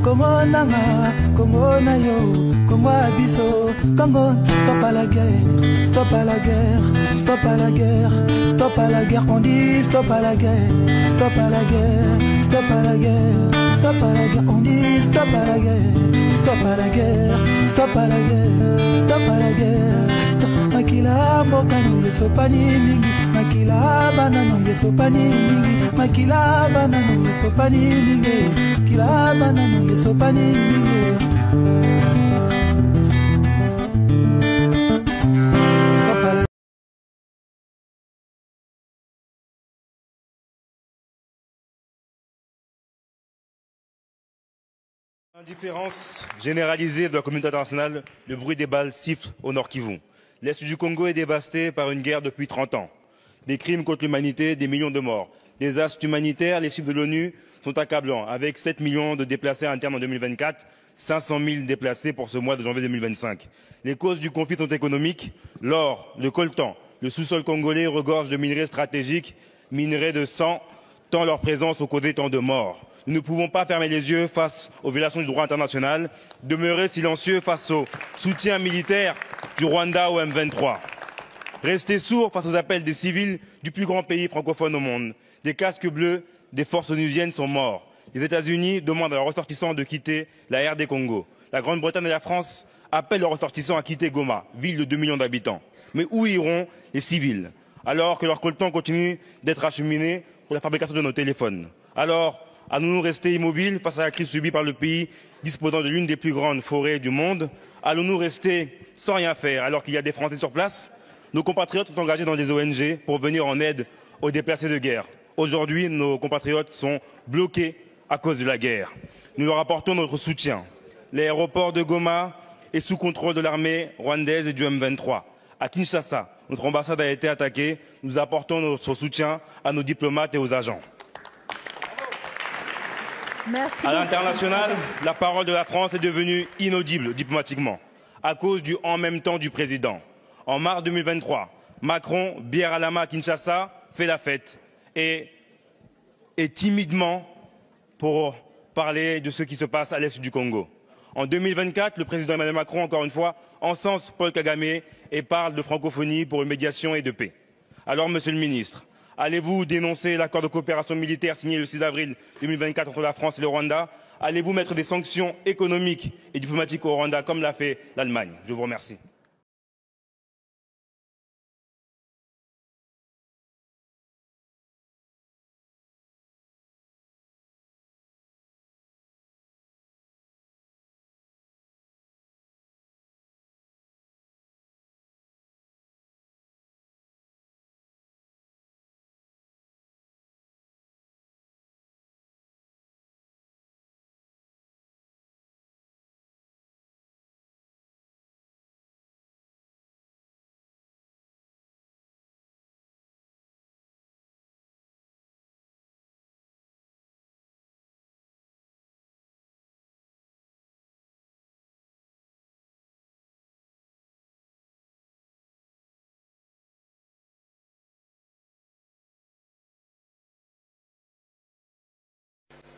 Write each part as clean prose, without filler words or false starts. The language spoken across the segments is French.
Congo nanga, Congo na yo, Congo abisso, Congo, stop à la guerre, stop à la guerre, stop à la guerre, stop à la guerre, on dit stop à la guerre, stop à la guerre, stop à la guerre, stop à la guerre, on dit stop à la guerre, stop à la guerre, stop à la guerre, stop à la guerre, stop. Makila mboka no yesopani mingi, makila bana no yesopani mingi, makila bana no yesopani mingi, makila bana no yesopani mingi. Indifférence généralisée de la communauté internationale, le bruit des balles siffle au nord Kivu. L'Est du Congo est dévasté par une guerre depuis 30 ans. Des crimes contre l'humanité, des millions de morts. Des désastres humanitaires, les chiffres de l'ONU sont accablants. Avec 7 millions de déplacés internes en 2024, 500 000 déplacés pour ce mois de janvier 2025. Les causes du conflit sont économiques. L'or, le coltan, le sous-sol congolais regorge de minerais stratégiques, minerais de sang, tant leur présence ont causé tant de morts. Nous ne pouvons pas fermer les yeux face aux violations du droit international, demeurer silencieux face au soutien militaire du Rwanda au M23. Rester sourds face aux appels des civils du plus grand pays francophone au monde. Des casques bleus des forces onusiennes sont morts. Les États-Unis demandent à leurs ressortissants de quitter la RD Congo. La Grande-Bretagne et la France appellent leurs ressortissants à quitter Goma, ville de 2 millions d'habitants. Mais où iront les civils, alors que leur coltan continue d'être acheminé pour la fabrication de nos téléphones? Alors, allons-nous rester immobiles face à la crise subie par le pays disposant de l'une des plus grandes forêts du monde? Allons-nous rester sans rien faire alors qu'il y a des Français sur place? Nos compatriotes sont engagés dans des ONG pour venir en aide aux déplacés de guerre. Aujourd'hui, nos compatriotes sont bloqués à cause de la guerre. Nous leur apportons notre soutien. L'aéroport de Goma est sous contrôle de l'armée rwandaise et du M23. À Kinshasa, notre ambassade a été attaquée. Nous apportons notre soutien à nos diplomates et aux agents. Merci. À l'international, la parole de la France est devenue inaudible diplomatiquement à cause du en même temps du président. En mars 2023, Macron, bière à la main à Kinshasa, fait la fête et timidement pour parler de ce qui se passe à l'est du Congo. En 2024, le président Emmanuel Macron, encore une fois, encense Paul Kagame et parle de francophonie pour une médiation et de paix. Alors, monsieur le ministre, allez-vous dénoncer l'accord de coopération militaire signé le 6 avril 2024 entre la France et le Rwanda? Allez-vous mettre des sanctions économiques et diplomatiques au Rwanda comme l'a fait l'Allemagne? Je vous remercie.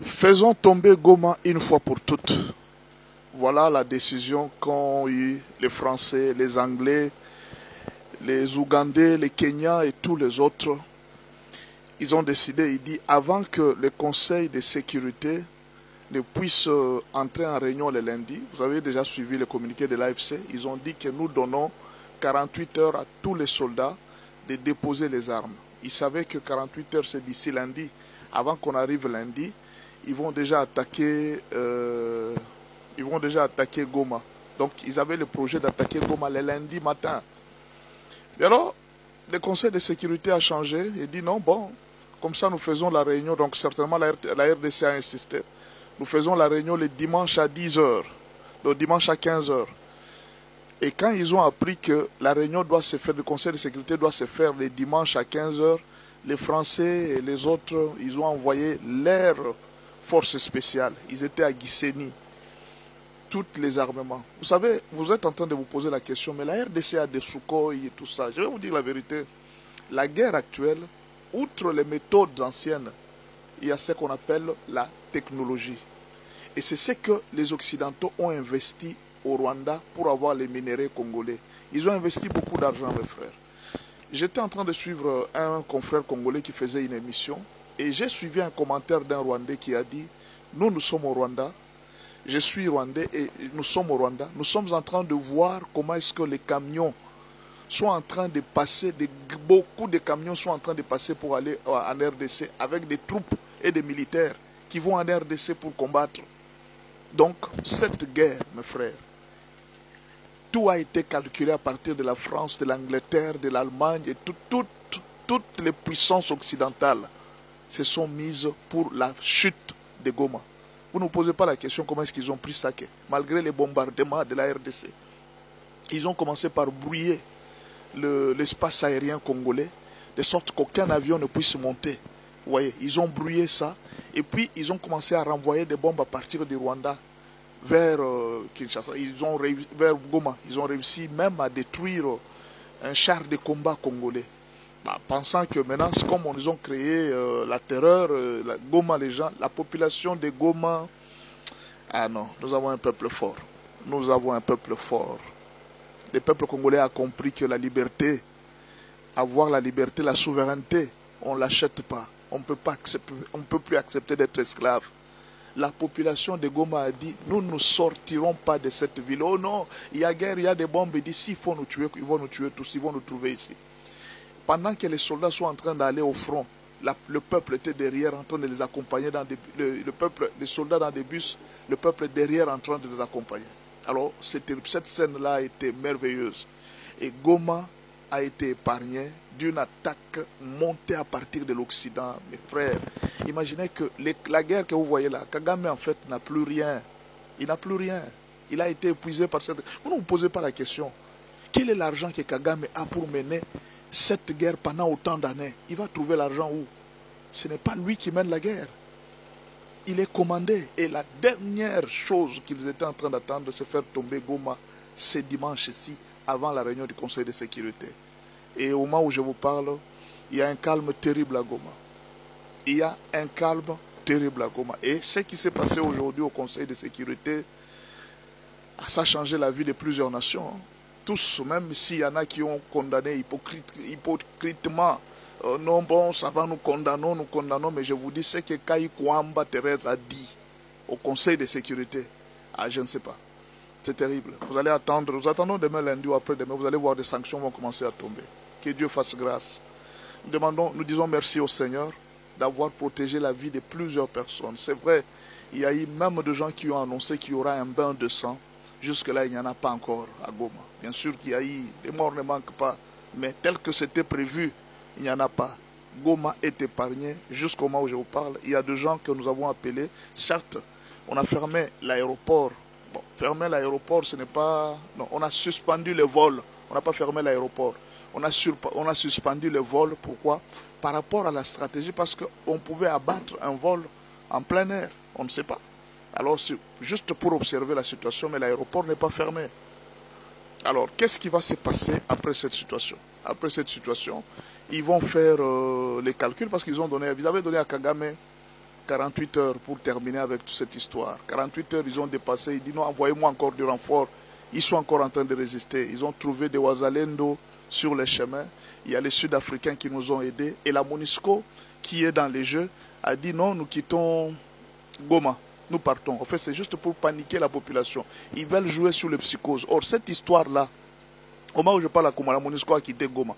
Faisons tomber Goma une fois pour toutes. Voilà la décision qu'ont eu les Français, les Anglais, les Ougandais, les Kenyans et tous les autres. Ils ont décidé, ils disent, avant que le Conseil de sécurité ne puisse entrer en réunion le lundi, vous avez déjà suivi le communiqué de l'AFC, ils ont dit que nous donnons 48 heures à tous les soldats de déposer les armes. Ils savaient que 48 heures, c'est d'ici lundi. Avant qu'on arrive lundi, ils vont déjà attaquer Goma. Donc ils avaient le projet d'attaquer Goma le lundi matin. Et alors, le Conseil de sécurité a changé et dit non, bon, comme ça nous faisons la réunion, donc certainement la RDC a insisté. Nous faisons la réunion le dimanche à 10h, le dimanche à 15h. Et quand ils ont appris que la réunion doit se faire, le Conseil de sécurité doit se faire le dimanche à 15h, les Français et les autres, ils ont envoyé leurs forces spéciales. Ils étaient à Gisenyi. Tous les armements. Vous savez, vous êtes en train de vous poser la question, mais la RDC a des Sukhoi et tout ça. Je vais vous dire la vérité. La guerre actuelle, outre les méthodes anciennes, il y a ce qu'on appelle la technologie. Et c'est ce que les Occidentaux ont investi au Rwanda pour avoir les minéraux congolais. Ils ont investi beaucoup d'argent, mes frères. J'étais en train de suivre un confrère congolais qui faisait une émission et j'ai suivi un commentaire d'un Rwandais qui a dit « Nous sommes au Rwanda, je suis Rwandais et nous sommes au Rwanda. Nous sommes en train de voir comment est-ce que les camions sont en train de passer, beaucoup de camions sont en train de passer pour aller en RDC avec des troupes et des militaires qui vont en RDC pour combattre. Donc, cette guerre, mes frères, tout a été calculé à partir de la France, de l'Angleterre, de l'Allemagne et toutes les puissances occidentales se sont mises pour la chute de Goma. Vous ne vous posez pas la question comment est-ce qu'ils ont pris Sake, malgré les bombardements de la RDC. Ils ont commencé par brouiller l'espace aérien congolais, de sorte qu'aucun avion ne puisse monter. Vous voyez, ils ont brouillé ça, et puis ils ont commencé à renvoyer des bombes à partir du Rwanda vers Kinshasa, vers Goma. Ils ont réussi même à détruire un char de combat congolais. Pensant que maintenant, comme ils ont créé la terreur, Goma, les gens, la population de Goma, ah non, nous avons un peuple fort. Nous avons un peuple fort. Le peuple congolais a compris que la liberté, avoir la liberté, la souveraineté, on ne l'achète pas. On ne peut plus accepter d'être esclave. La population de Goma a dit, nous ne sortirons pas de cette ville. Oh non, il y a guerre, il y a des bombes. Il dit, s'il faut nous tuer, ils vont nous tuer tous, ils vont nous trouver ici. Pendant que les soldats sont en train d'aller au front, le peuple était derrière en train de les accompagner, les soldats dans des bus, le peuple derrière en train de les accompagner. Alors, cette scène-là a été merveilleuse. Et Goma a été épargné d'une attaque montée à partir de l'Occident. Mes frères, imaginez que la guerre que vous voyez là, Kagame en fait n'a plus rien. Il n'a plus rien. Il a été épuisé par cette... Vous ne vous posez pas la question. Quel est l'argent que Kagame a pour mener cette guerre pendant autant d'années? Il va trouver l'argent où? Ce n'est pas lui qui mène la guerre. Il est commandé. Et la dernière chose qu'ils étaient en train d'attendre, c'est faire tomber Goma ce dimanche-ci, avant la réunion du Conseil de sécurité. Et au moment où je vous parle, il y a un calme terrible à Goma. Il y a un calme terrible à Goma. Et ce qui s'est passé aujourd'hui au Conseil de sécurité, ça a changé la vie de plusieurs nations. Tous, même s'il y en a qui ont condamné hypocritement, non, bon, ça va, nous condamnons, mais je vous dis ce que Kayi Kwamba Thérèse a dit au Conseil de sécurité. Ah, je ne sais pas. C'est terrible. Vous allez attendre, nous attendons demain lundi ou après-demain, vous allez voir des sanctions vont commencer à tomber. Que Dieu fasse grâce. Nous disons merci au Seigneur d'avoir protégé la vie de plusieurs personnes. C'est vrai, il y a eu même de gens qui ont annoncé qu'il y aura un bain de sang. Jusque-là, il n'y en a pas encore à Goma. Bien sûr qu'il y a eu, les morts ne manquent pas, mais tel que c'était prévu, il n'y en a pas. Goma est épargné jusqu'au moment où je vous parle. Il y a des gens que nous avons appelés. Certes, on a fermé l'aéroport. Bon, fermer l'aéroport, ce n'est pas... Non, on a suspendu le vol. On n'a pas fermé l'aéroport. On a suspendu le vol. Pourquoi? Par rapport à la stratégie, parce qu'on pouvait abattre un vol en plein air. On ne sait pas. Alors, c'est juste pour observer la situation, mais l'aéroport n'est pas fermé. Alors, qu'est-ce qui va se passer après cette situation? Après cette situation, ils vont faire les calculs parce qu'ils avaient donné à Kagame 48 heures pour terminer avec toute cette histoire. 48 heures, ils ont dépassé. Ils disent non, envoyez-moi encore du renfort. Ils sont encore en train de résister. Ils ont trouvé des Ouazalendo sur les chemins. Il y a les Sud-Africains qui nous ont aidés. Et la MONUSCO, qui est dans les jeux, a dit non, nous quittons Goma. Nous partons. En fait, c'est juste pour paniquer la population. Ils veulent jouer sur le psychose. Or, cette histoire-là, au moment où je parle à Goma, la MONUSCO a quitté Goma.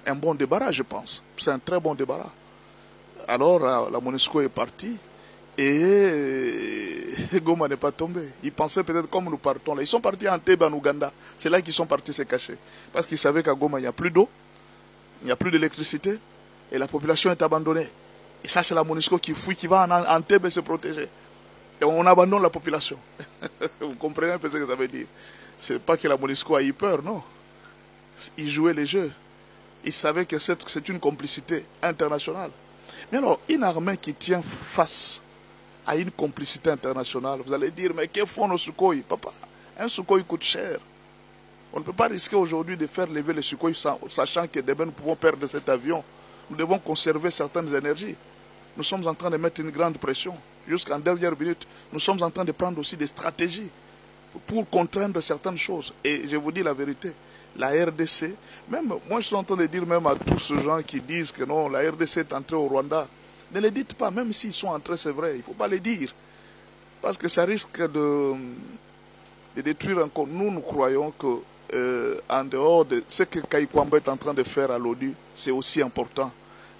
Un bon débarras, je pense. C'est un très bon débarras. Alors, la MONUSCO est partie et Goma n'est pas tombé. Ils pensaient peut-être comme nous partons là. Ils sont partis en Entebbe, en Ouganda. C'est là qu'ils sont partis se cacher. Parce qu'ils savaient qu'à Goma, il n'y a plus d'eau, il n'y a plus d'électricité et la population est abandonnée. Et ça, c'est la MONUSCO qui fuit, qui va en Entebbe se protéger. Et on abandonne la population. Vous comprenez un peu ce que ça veut dire? Ce n'est pas que la MONUSCO a eu peur, non. Ils jouaient les jeux. Ils savaient que c'est une complicité internationale. Mais alors, une armée qui tient face à une complicité internationale, vous allez dire, mais que font nos Sukhoi? Papa, un Sukhoi coûte cher. On ne peut pas risquer aujourd'hui de faire lever les Sukhoi sachant que demain nous pouvons perdre cet avion. Nous devons conserver certaines énergies. nous sommes en train de mettre une grande pression. Jusqu'en dernière minute, nous sommes en train de prendre aussi des stratégies pour contraindre certaines choses. Et je vous dis la vérité, la RDC, même moi je suis en train de dire même à tous ces gens qui disent que non, la RDC est entrée au Rwanda, ne les dites pas, même s'ils sont entrés, c'est vrai, il ne faut pas les dire. Parce que ça risque de détruire encore. Nous croyons que en dehors de ce que Kayikwamba est en train de faire à l'ONU, c'est aussi important.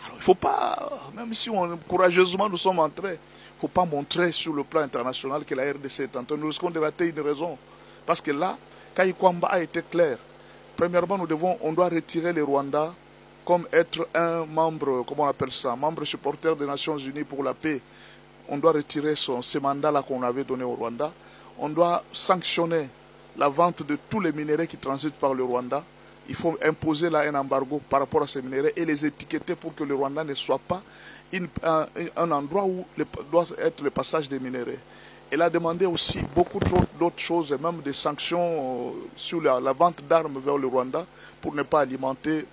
Alors il ne faut pas, même si courageusement nous sommes entrés, il ne faut pas montrer sur le plan international que la RDC est en train. Nous risquons de rater une raison. Parce que là, Kayikwamba a été clair. Premièrement, on doit retirer les Rwandais comme être un membre, comment on appelle ça, membre supporter des Nations Unies pour la paix. On doit retirer ce mandat-là qu'on avait donné au Rwanda. On doit sanctionner la vente de tous les minéraux qui transitent par le Rwanda. Il faut imposer là un embargo par rapport à ces minéraux et les étiqueter pour que le Rwanda ne soit pas un endroit où doit être le passage des minéraux. Elle a demandé aussi beaucoup d'autres choses, et même des sanctions sur la vente d'armes vers le Rwanda pour ne pas alimenter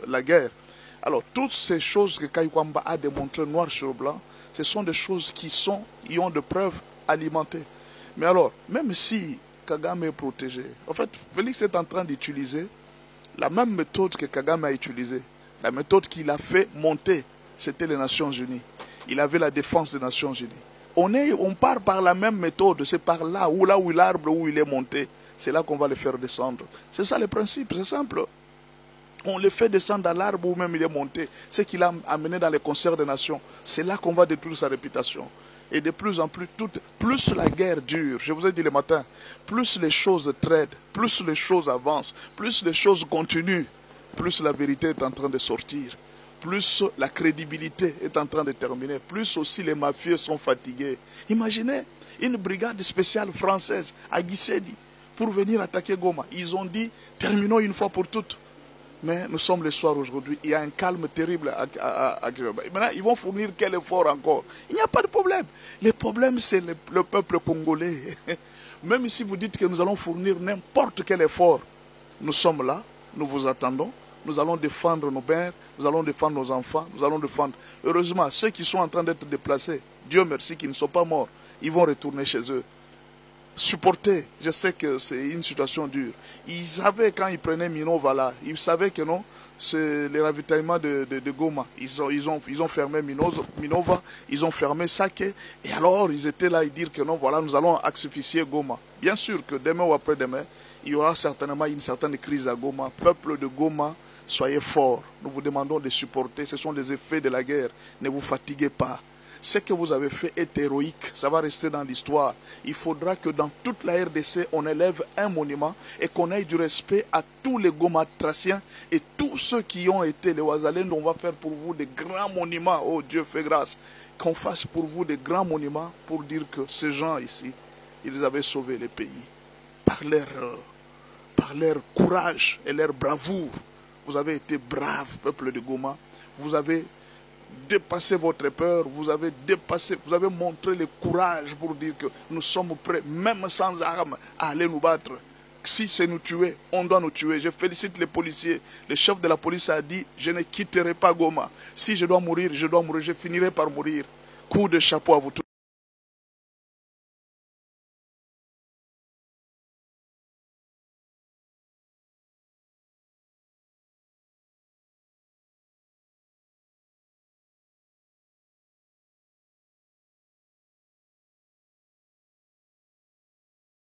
la guerre. Alors, toutes ces choses que Kayikwamba a démontrées noir sur blanc, ce sont des choses qui ont de preuves alimentées. Mais alors, même si Kagame est protégé, en fait, Félix est en train d'utiliser la même méthode que Kagame a utilisée. La méthode qu'il a fait monter, c'était les Nations Unies. Il avait la défense des Nations Unies. On part par la même méthode, c'est par là où l'arbre où il est monté, c'est là qu'on va le faire descendre. C'est ça le principe, c'est simple. On le fait descendre à l'arbre où même il est monté, ce qu'il a amené dans les concerts des nations. C'est là qu'on va détruire sa réputation. Et de plus en plus, plus la guerre dure, je vous ai dit le matin, plus les choses traînent, plus les choses avancent, plus les choses continuent, plus la vérité est en train de sortir. Plus la crédibilité est en train de terminer, plus aussi les mafieux sont fatigués. Imaginez une brigade spéciale française à Gisenyi pour venir attaquer Goma. Ils ont dit, terminons une fois pour toutes. Mais nous sommes le soir aujourd'hui, il y a un calme terrible à Goma. Maintenant, ils vont fournir quel effort encore? Il n'y a pas de problème. Le problème, c'est le peuple congolais. Même si vous dites que nous allons fournir n'importe quel effort, nous sommes là, nous vous attendons. Nous allons défendre nos pères, nous allons défendre nos enfants, nous allons défendre. Heureusement, ceux qui sont en train d'être déplacés, Dieu merci qu'ils ne sont pas morts, ils vont retourner chez eux. Supporter, je sais que c'est une situation dure. Ils savaient quand ils prenaient Minova là, ils savaient que non, c'est les ravitaillements de Goma. Ils ont fermé Minova, ils ont fermé Sake, et alors ils étaient là, ils dirent que non, voilà, nous allons asphyxier Goma. Bien sûr que demain ou après-demain, il y aura certainement une certaine crise à Goma. Peuple de Goma, soyez forts. Nous vous demandons de supporter. Ce sont les effets de la guerre. Ne vous fatiguez pas. Ce que vous avez fait est héroïque. Ça va rester dans l'histoire. Il faudra que dans toute la RDC, on élève un monument et qu'on ait du respect à tous les Gomatraciens et tous ceux qui ont été les Ouazalènes. On va faire pour vous des grands monuments. Oh Dieu, fait grâce. Qu'on fasse pour vous des grands monuments pour dire que ces gens ici, ils avaient sauvé le pays par leur courage et leur bravoure. Vous avez été braves, peuple de Goma. Vous avez dépassé votre peur. Vous avez montré le courage pour dire que nous sommes prêts, même sans armes, à aller nous battre. Si c'est nous tuer, on doit nous tuer. Je félicite les policiers. Le chef de la police a dit, je ne quitterai pas Goma. Si je dois mourir, je finirai par mourir. Coup de chapeau à vous tous.